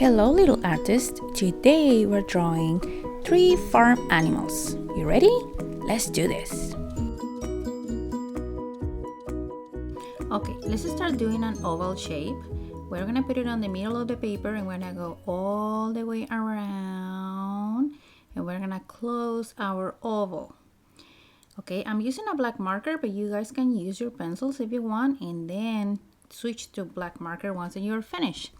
Hello little artist, today we're drawing 3 farm animals. You ready? Let's do this. Okay, let's start doing an oval shape. We're gonna put it on the middle of the paper and we're gonna go all the way around and we're gonna close our oval. Okay, I'm using a black marker, but you guys can use your pencils if you want and then switch to black marker once you're finished.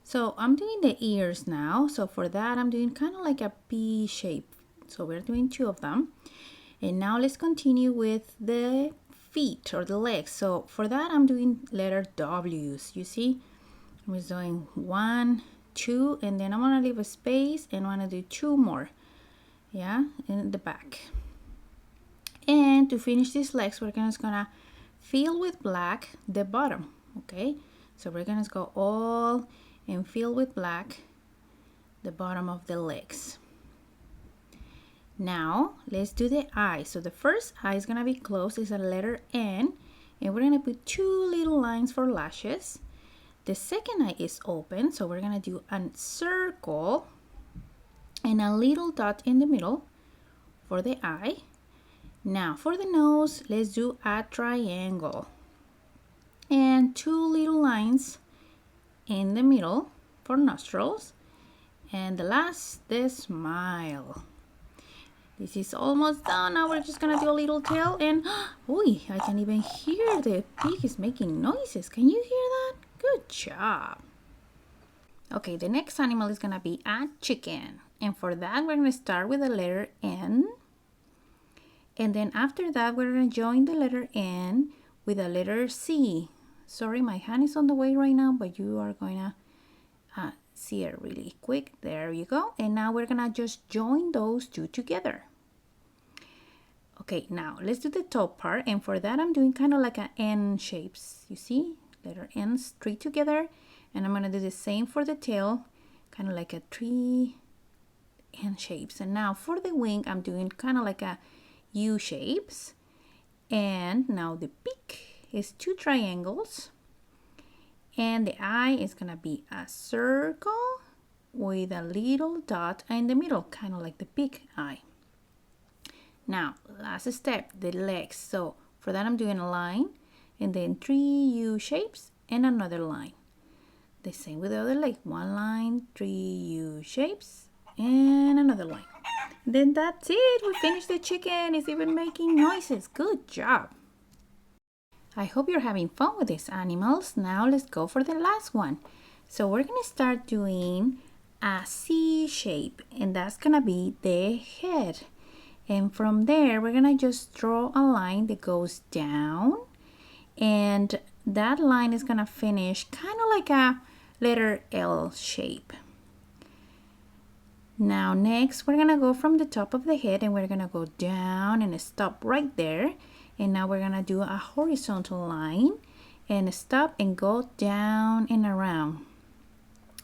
So I'm doing the ears now. So for that, I'm doing kind of like a P shape. So we're doing 2 of them. And now let's continue with the feet or the legs. So for that, I'm doing letter W's. You see, I'm just doing 1, 2, and then I'm gonna leave a space and I'm gonna do 2 more. Yeah, in the back. And to finish these legs, we're just gonna fill with black the bottom. Okay, so we're gonna go all and fill with black the bottom of the legs. Now let's do the eye. So the first eye is gonna be closed, is a letter N, and we're gonna put 2 little lines for lashes. The second eye is open, so we're gonna do a circle and a little dot in the middle for the eye. Now for the nose, let's do a triangle and 2 little lines in the middle for nostrils, and the last, the smile. This is almost done. Now we're just gonna do a little tail, and oh, I can even hear the pig is making noises. Can you hear that? Good job. Okay, the next animal is gonna be a chicken, and for that we're gonna start with the letter N, and then after that we're gonna join the letter N with the letter C. Sorry, my hand is on the way right now, but you are going to see it really quick. There you go. And now we're going to just join those 2 together. Okay, now let's do the top part. And for that, I'm doing kind of like an N shapes. You see? Letter N straight together. And I'm going to do the same for the tail. Kind of like a 3 N shapes. And now for the wing, I'm doing kind of like a U shapes. And now the beak is 2 triangles, and the eye is gonna be a circle with a little dot in the middle, kind of like the big eye. Now last step, the legs. So for that I'm doing a line and then 3 U shapes and another line. The same with the other leg, 1 line, 3 U shapes and another line. Then that's it, we finished the chicken. It's even making noises. Good job. I hope you're having fun with these animals. Now let's go for the last one. So we're gonna start doing a C shape, and that's gonna be the head. And from there, we're gonna just draw a line that goes down, and that line is gonna finish kind of like a letter L shape. Now next, we're gonna go from the top of the head and we're gonna go down and stop right there. And now we're gonna do a horizontal line and stop and go down and around.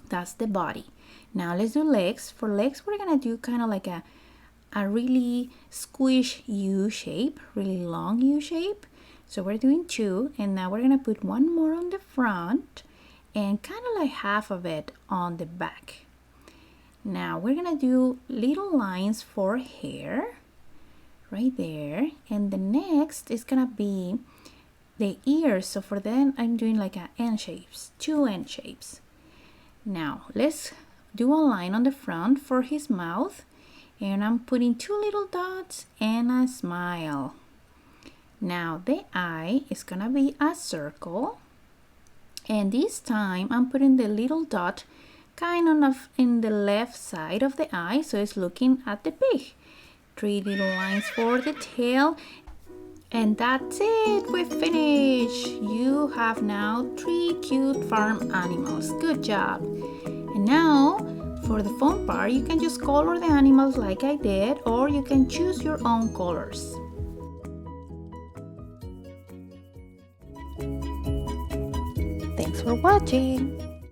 That's the body. Now let's do legs. For legs, we're gonna do kind of like a really squish U shape, really long U shape. So we're doing 2, and now we're gonna put 1 more on the front and kind of like half of it on the back. Now we're gonna do little lines for hair right there, and the next is gonna be the ears. So for them I'm doing like a N shapes, 2 N shapes. Now let's do a line on the front for his mouth, and I'm putting 2 little dots and a smile. Now the eye is gonna be a circle, and this time I'm putting the little dot kind of in the left side of the eye, so it's looking at the pig. 3 little lines for the tail, and that's it. We're finished. You have now 3 cute farm animals. Good job. And now for the fun part, you can just color the animals like I did, or you can choose your own colors. Thanks for watching.